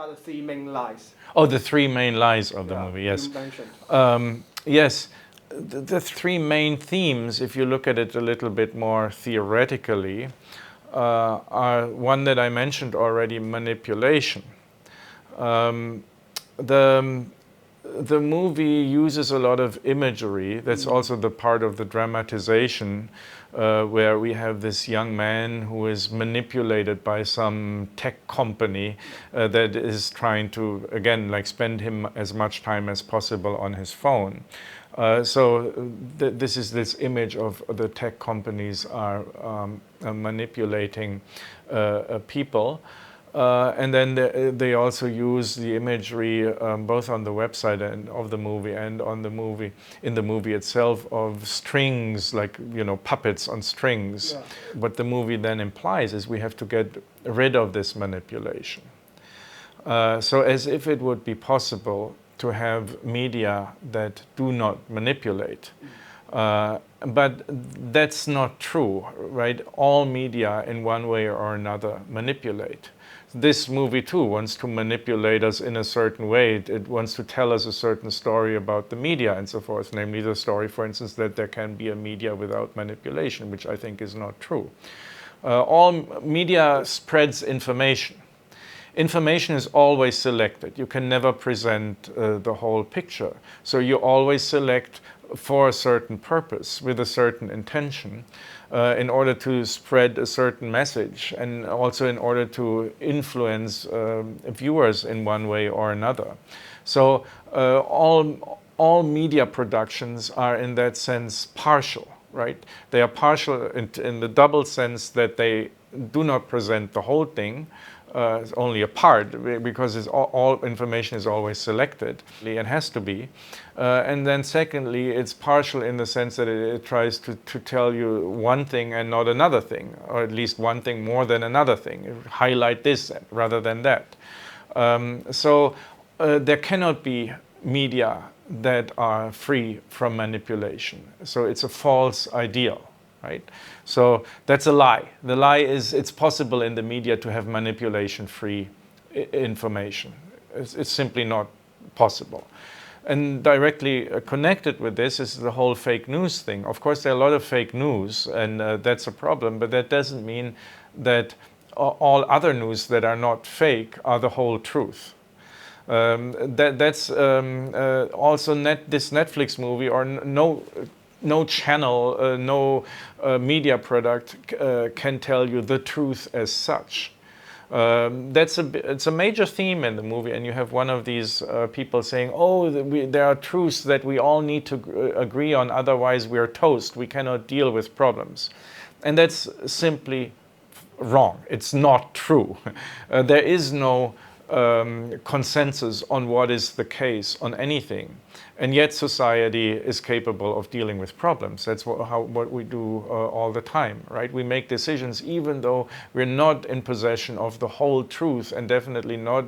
are the three main lies? Oh, the three main lies of the movie, yes. You mentioned. Yes, the three main themes, if you look at it a little bit more theoretically, are one that I mentioned already, manipulation. The the movie uses a lot of imagery. That's also the part of the dramatization, where we have this young man who is manipulated by some tech company that is trying to, again, like spend him as much time as possible on his phone. This is this image of the tech companies are manipulating people. And then they also use the imagery both on the website and of the movie and on the movie, in the movie itself, of strings, like, you know, puppets on strings. Yeah. What the movie then implies is we have to get rid of this manipulation. So as if it would be possible to have media that do not manipulate. But that's not true, right? All media in one way or another manipulate. This movie too wants to manipulate us in a certain way. It wants to tell us a certain story about the media and so forth, namely the story, for instance, that there can be a media without manipulation, which I think is not true. All media spreads information. Information is always selected. You can never present the whole picture. So you always select for a certain purpose, with a certain intention, in order to spread a certain message, and also in order to influence viewers in one way or another. So all media productions are in that sense partial, right? They are partial in the double sense that they do not present the whole thing, only a part, because all information is always selected and has to be. And then secondly, it's partial in the sense that it tries to tell you one thing and not another thing, or at least one thing more than another thing. Highlight this rather than that. There cannot be media that are free from manipulation. So it's a false ideal. Right? So that's a lie. The lie is it's possible in the media to have manipulation-free information. It's simply not possible. And directly connected with this is the whole fake news thing. Of course, there are a lot of fake news, and that's a problem, but that doesn't mean that all other news that are not fake are the whole truth. That's also this Netflix movie, or no channel, no media product can tell you the truth as such. It's a major theme in the movie, and you have one of these people saying, oh, there are truths that we all need to agree on, otherwise we're toast, we cannot deal with problems. And that's simply wrong. It's not true. There is no consensus on what is the case on anything, and yet society is capable of dealing with problems. That's what we do all the time, right? We make decisions even though we're not in possession of the whole truth, and definitely not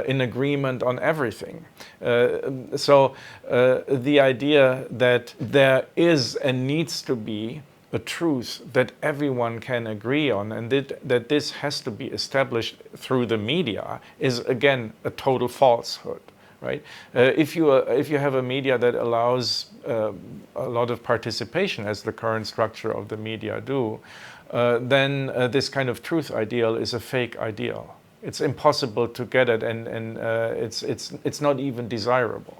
in agreement on everything. So the idea that there is and needs to be a truth that everyone can agree on, and that this has to be established through the media, is again a total falsehood, right? If you have a media that allows a lot of participation, as the current structure of the media do, then this kind of truth ideal is a fake ideal. It's impossible to get it, and it's not even desirable.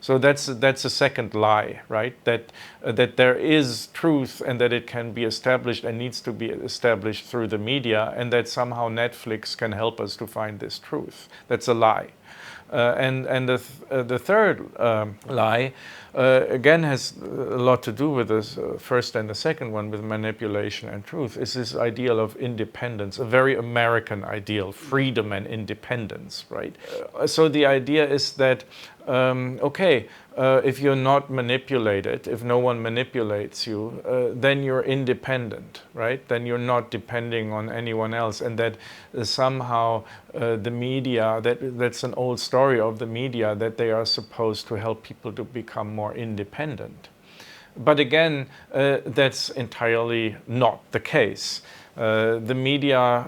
So that's a second lie, right? That there is truth, and that it can be established and needs to be established through the media, and that somehow Netflix can help us to find this truth. That's a lie. And the third lie, again, has a lot to do with this first and the second one, with manipulation and truth, is this ideal of independence, a very American ideal, freedom and independence, right? So the idea is that, if you're not manipulated, if no one manipulates you, then you're independent, right? Then you're not depending on anyone else, and that somehow the media, that's an old story of the media, that they are supposed to help people to become more independent. But again, that's entirely not the case. The media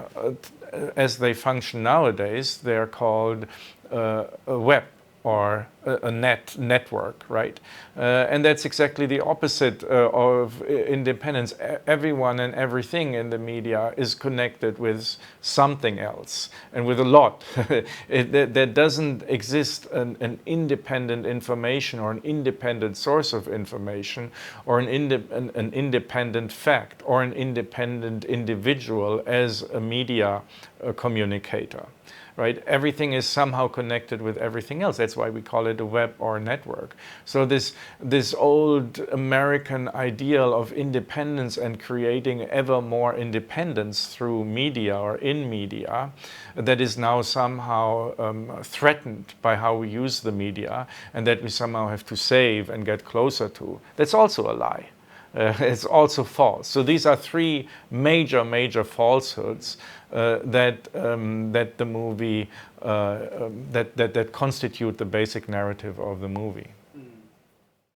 as they function nowadays, they're called a web or a network, right? And that's exactly the opposite of independence. Everyone and everything in the media is connected with something else, and with a lot. There doesn't exist an independent information or an independent source of information or an independent fact or an independent individual as a media communicator. Right? Everything is somehow connected with everything else. That's why we call it a web or a network. So this old American ideal of independence and creating ever more independence through media or in media, that is now somehow threatened by how we use the media, and that we somehow have to save and get closer to. That's also a lie. It's also false. So these are three major falsehoods that the movie that constitute the basic narrative of the movie.